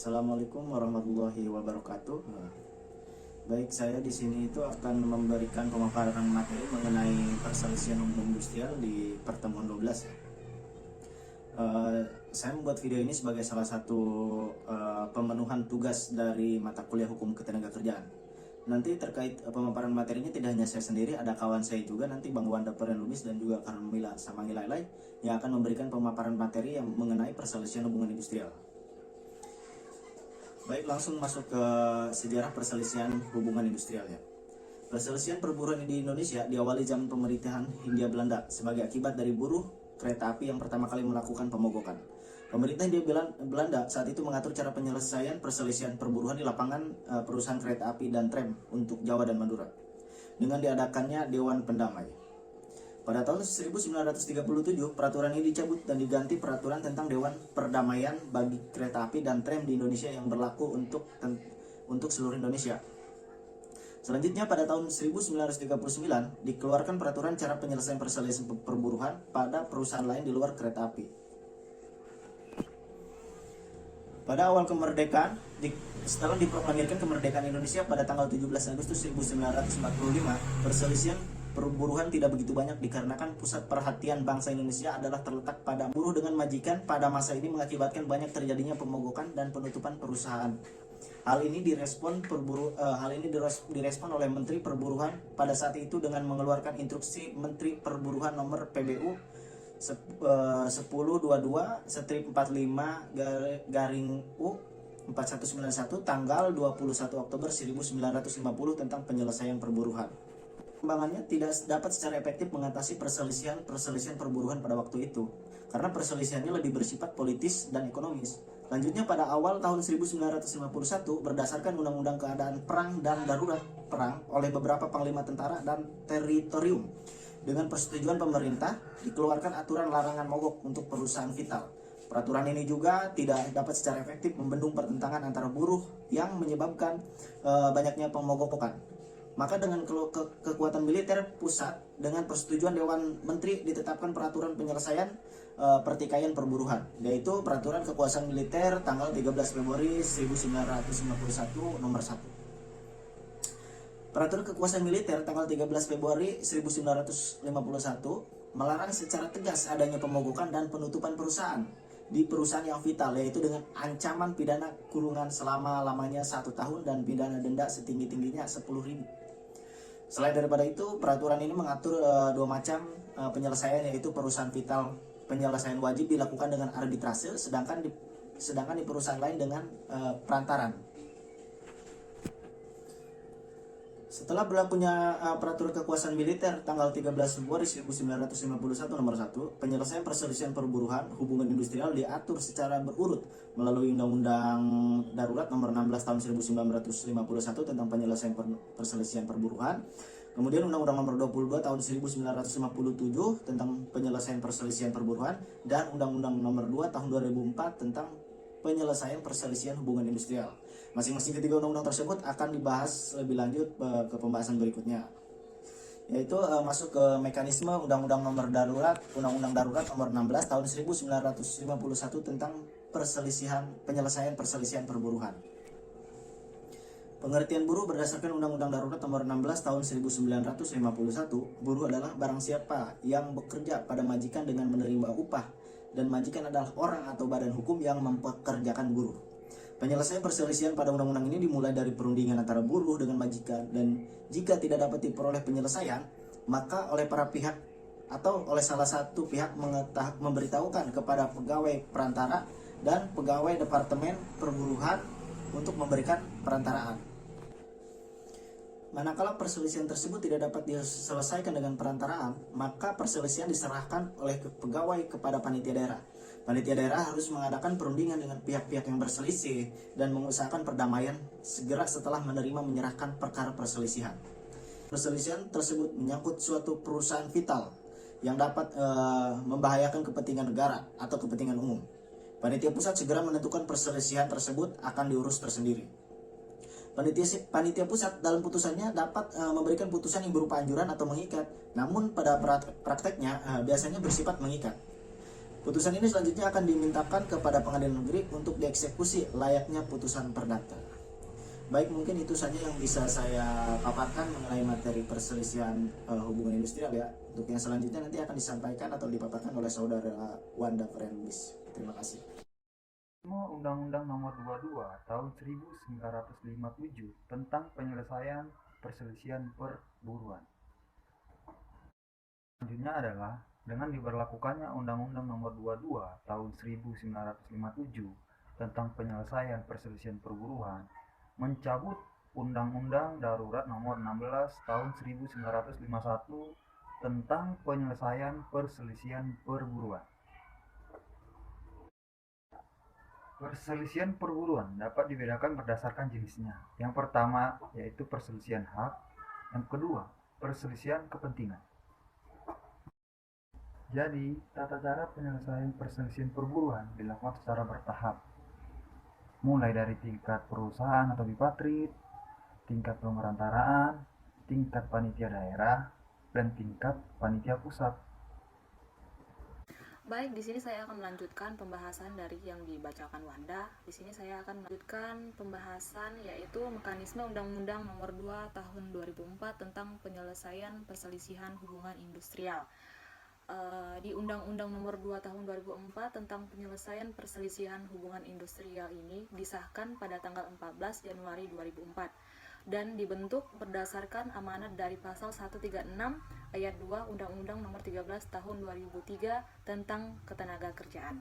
Assalamualaikum warahmatullahi wabarakatuh. Baik, saya di sini itu akan memberikan pemaparan materi mengenai perselisihan umum industrial di pertemuan 12 ya. Saya membuat video ini sebagai salah satu pemenuhan tugas dari mata kuliah hukum ketenagakerjaan. Nanti terkait pemaparan materinya tidak hanya saya sendiri, ada kawan saya juga nanti Bang Wanda Peren Lumis dan juga Karmila Samangilai yang akan memberikan pemaparan materi yang mengenai perselisihan hubungan industrial. Baik, langsung masuk ke sejarah perselisihan hubungan industrial ya. Perselisihan perburuan di Indonesia diawali zaman pemerintahan Hindia Belanda sebagai akibat dari buruh kereta api yang pertama kali melakukan pemogokan. Pemerintah Hindia Belanda saat itu mengatur cara penyelesaian perselisihan perburuan di lapangan perusahaan kereta api dan tram untuk Jawa dan Madura dengan diadakannya Dewan Pendamai. Pada tahun 1937, peraturan ini dicabut dan diganti peraturan tentang Dewan Perdamaian bagi kereta api dan tram di Indonesia yang berlaku untuk seluruh Indonesia. Selanjutnya pada tahun 1939 dikeluarkan peraturan cara penyelesaian perselisihan perburuan pada perusahaan lain di luar kereta api. Pada awal kemerdekaan, setelah diproklamirkan kemerdekaan Indonesia pada tanggal 17 Agustus 1945, perselisihan perburuan tidak begitu banyak dikarenakan pusat perhatian bangsa Indonesia adalah terletak pada buruh dengan majikan. Pada masa ini mengakibatkan banyak terjadinya pemogokan dan penutupan perusahaan. Hal ini direspon oleh Menteri Perburuan pada saat itu dengan mengeluarkan instruksi Menteri Perburuan nomor PBU 1022/45 garing U 4191 tanggal 21 Oktober 1950 tentang penyelesaian perburuan. Perkembangannya tidak dapat secara efektif mengatasi perselisihan perburuan pada waktu itu karena perselisihannya lebih bersifat politis dan ekonomis. Lanjutnya pada awal tahun 1951 berdasarkan Undang-Undang Keadaan Perang dan Darurat Perang oleh beberapa panglima tentara dan teritorium, dengan persetujuan pemerintah dikeluarkan aturan larangan mogok untuk perusahaan vital. Peraturan ini juga tidak dapat secara efektif membendung pertentangan antara buruh yang menyebabkan banyaknya pemogokan. Maka dengan kekuatan militer pusat dengan persetujuan Dewan Menteri ditetapkan peraturan penyelesaian pertikaian perburuan, yaitu Peraturan Kekuasaan Militer tanggal 13 Februari 1951 nomor 1. Peraturan Kekuasaan Militer tanggal 13 Februari 1951 melarang secara tegas adanya pemogokan dan penutupan perusahaan di perusahaan yang vital, yaitu dengan ancaman pidana kurungan selama-lamanya 1 tahun dan pidana denda setinggi-tingginya 10.000. Selain daripada itu, peraturan ini mengatur dua macam penyelesaian, yaitu perusahaan vital penyelesaian wajib dilakukan dengan arbitrase, sedangkan di perusahaan lain dengan perantaran. Setelah berlakunya peraturan kekuasaan militer tanggal 13 Februari 1951 nomor 1, penyelesaian perselisihan perburuan hubungan industrial diatur secara berurut melalui Undang-Undang Darurat nomor 16 tahun 1951 tentang penyelesaian perselisihan perburuan. Kemudian Undang-Undang nomor 22 tahun 1957 tentang penyelesaian perselisihan perburuan dan Undang-Undang nomor 2 tahun 2004 tentang penyelesaian perselisihan hubungan industrial. Masing-masing ketiga undang-undang tersebut akan dibahas lebih lanjut ke pembahasan berikutnya, yaitu masuk ke mekanisme Undang-Undang Undang-Undang Darurat nomor 16 tahun 1951 tentang penyelesaian perselisihan perburuan. Pengertian buruh berdasarkan Undang-Undang Darurat nomor 16 tahun 1951, buruh adalah barang siapa yang bekerja pada majikan dengan menerima upah, dan majikan adalah orang atau badan hukum yang mempekerjakan buruh. Penyelesaian perselisihan pada undang-undang ini dimulai dari perundingan antara buruh dengan majikan, dan jika tidak dapat diperoleh penyelesaian, maka oleh para pihak atau oleh salah satu pihak memberitahukan kepada pegawai perantara dan pegawai departemen perburuhan untuk memberikan perantaraan. Manakala perselisihan tersebut tidak dapat diselesaikan dengan perantaraan, maka perselisihan diserahkan oleh pegawai kepada panitia daerah. Panitia daerah harus mengadakan perundingan dengan pihak-pihak yang berselisih dan mengusahakan perdamaian segera setelah menyerahkan perkara perselisihan. Perselisihan tersebut menyangkut suatu perusahaan vital yang dapat membahayakan kepentingan negara atau kepentingan umum. Panitia pusat segera menentukan perselisihan tersebut akan diurus tersendiri. Panitia pusat dalam putusannya dapat memberikan putusan yang berupa anjuran atau mengikat, namun pada prakteknya biasanya bersifat mengikat. Putusan ini selanjutnya akan dimintakan kepada pengadilan negeri untuk dieksekusi layaknya putusan perdata. Baik, mungkin itu saja yang bisa saya paparkan mengenai materi perselisihan hubungan industrial ya. Untuk yang selanjutnya nanti akan disampaikan atau dipaparkan oleh saudara Wanda Frenbis. Terima kasih. Undang-Undang Nomor 22 Tahun 1957 tentang penyelesaian perselisihan perburuan. Selanjutnya adalah dengan diberlakukannya Undang-Undang Nomor 22 Tahun 1957 tentang penyelesaian perselisihan perburuan, mencabut Undang-Undang Darurat Nomor 16 Tahun 1951 tentang penyelesaian perselisihan perburuan. Perselisihan perburuan dapat dibedakan berdasarkan jenisnya. Yang pertama yaitu perselisihan hak, yang kedua perselisihan kepentingan. Jadi, tata cara penyelesaian perselisihan perburuan dilakukan secara bertahap, mulai dari tingkat perusahaan atau bipatrit, tingkat pemerantaraan, tingkat panitia daerah, dan tingkat panitia pusat. Baik, di sini saya akan melanjutkan pembahasan dari yang dibacakan Wanda. Di sini saya akan melanjutkan pembahasan yaitu mekanisme Undang-Undang Nomor 2 Tahun 2004 tentang penyelesaian perselisihan hubungan industrial. Di Undang-Undang Nomor 2 Tahun 2004 tentang penyelesaian perselisihan hubungan industrial ini disahkan pada tanggal 14 Januari 2004 dan dibentuk berdasarkan amanat dari pasal 136 ayat 2 Undang-Undang Nomor 13 Tahun 2003 tentang Ketenagakerjaan.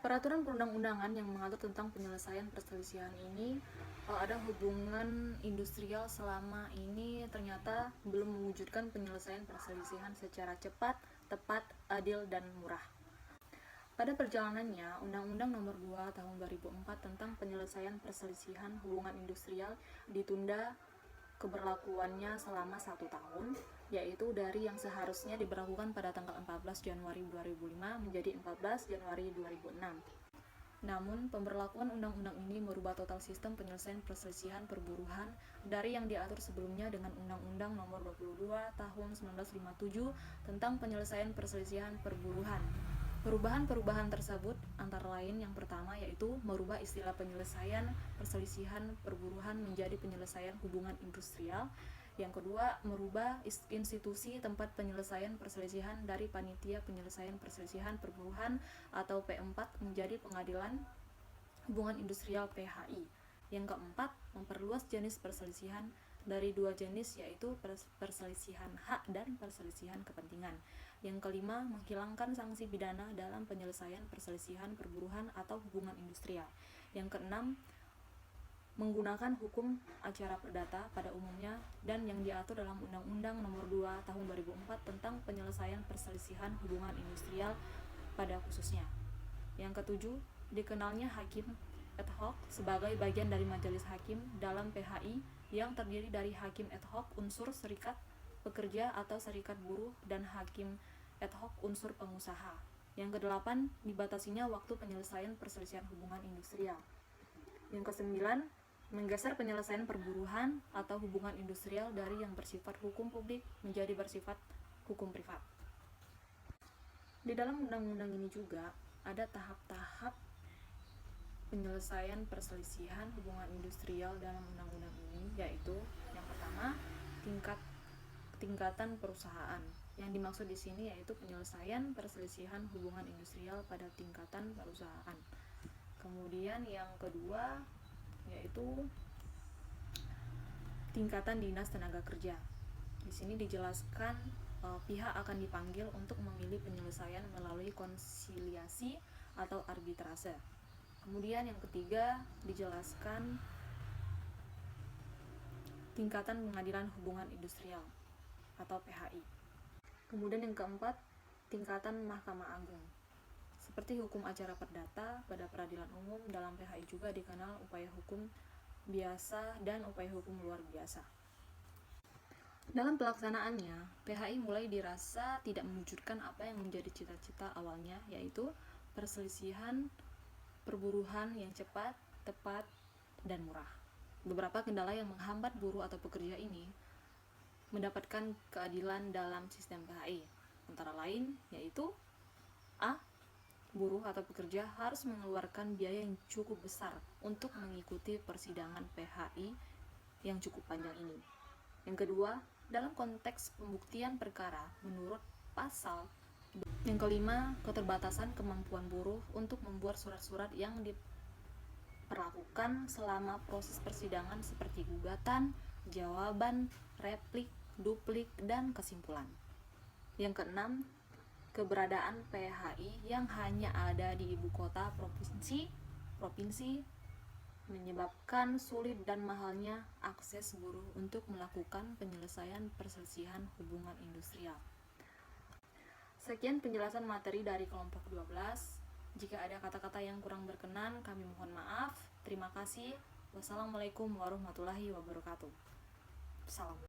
Peraturan perundang-undangan yang mengatur tentang penyelesaian perselisihan ini ada hubungan industrial selama ini ternyata belum mewujudkan penyelesaian perselisihan secara cepat, tepat, adil, dan murah. Pada perjalanannya, Undang-Undang Nomor 2 Tahun 2004 tentang penyelesaian perselisihan hubungan industrial ditunda keberlakuannya selama 1 tahun, yaitu dari yang seharusnya diberlakukan pada tanggal 14 Januari 2005 menjadi 14 Januari 2006. Namun, pemberlakuan undang-undang ini merubah total sistem penyelesaian perselisihan perburuhan dari yang diatur sebelumnya dengan Undang-Undang Nomor 22 Tahun 1957 tentang penyelesaian perselisihan perburuhan. Perubahan-perubahan tersebut antara lain yang pertama yaitu merubah istilah penyelesaian perselisihan perburuhan menjadi penyelesaian hubungan industrial. Yang kedua, merubah institusi tempat penyelesaian perselisihan dari Panitia Penyelesaian Perselisihan Perburuhan atau P4 menjadi Pengadilan Hubungan Industrial PHI. Yang keempat, memperluas jenis perselisihan dari 2 jenis yaitu perselisihan hak dan perselisihan kepentingan. Yang kelima, menghilangkan sanksi pidana dalam penyelesaian perselisihan perburuhan atau hubungan industrial. Yang keenam, menggunakan hukum acara perdata pada umumnya dan yang diatur dalam Undang-Undang Nomor 2 Tahun 2004 tentang penyelesaian perselisihan hubungan industrial pada khususnya. Yang ketujuh, dikenalnya hakim ad hoc sebagai bagian dari majelis hakim dalam PHI yang terdiri dari hakim ad hoc unsur serikat pekerja atau serikat buruh dan hakim ad hoc unsur pengusaha. Yang kedelapan, dibatasinya waktu penyelesaian perselisihan hubungan industrial. Yang kesembilan, menggeser penyelesaian perburuhan atau hubungan industrial dari yang bersifat hukum publik menjadi bersifat hukum privat. Di dalam undang-undang ini juga ada tahap-tahap penyelesaian perselisihan hubungan industrial dalam undang-undang ini, yaitu yang pertama, tingkatan perusahaan. Yang dimaksud di sini yaitu penyelesaian perselisihan hubungan industrial pada tingkatan perusahaan. Kemudian yang kedua yaitu tingkatan dinas tenaga kerja. Di sini dijelaskan pihak akan dipanggil untuk memilih penyelesaian melalui konsiliasi atau arbitrase. Kemudian yang ketiga dijelaskan tingkatan pengadilan hubungan industrial atau PHI. Kemudian yang keempat, tingkatan Mahkamah Agung. Seperti hukum acara perdata pada peradilan umum, dalam PHI juga dikenal upaya hukum biasa dan upaya hukum luar biasa. Dalam pelaksanaannya, PHI mulai dirasa tidak mewujudkan apa yang menjadi cita-cita awalnya, yaitu perselisihan perburuhan yang cepat, tepat, dan murah. Beberapa kendala yang menghambat buruh atau pekerja ini mendapatkan keadilan dalam sistem PHI, antara lain yaitu A. buruh atau pekerja harus mengeluarkan biaya yang cukup besar untuk mengikuti persidangan PHI yang cukup panjang ini. Yang kedua, dalam konteks pembuktian perkara menurut pasal. Yang kelima, keterbatasan kemampuan buruh untuk membuat surat-surat yang diperlakukan selama proses persidangan seperti gugatan, jawaban, replik, duplik, dan kesimpulan. Yang keenam, keberadaan PHI yang hanya ada di ibu kota provinsi menyebabkan sulit dan mahalnya akses buruh untuk melakukan penyelesaian perselisihan hubungan industrial. Sekian penjelasan materi dari kelompok 12. Jika ada kata-kata yang kurang berkenan, kami mohon maaf. Terima kasih. Wassalamualaikum warahmatullahi wabarakatuh. Salam.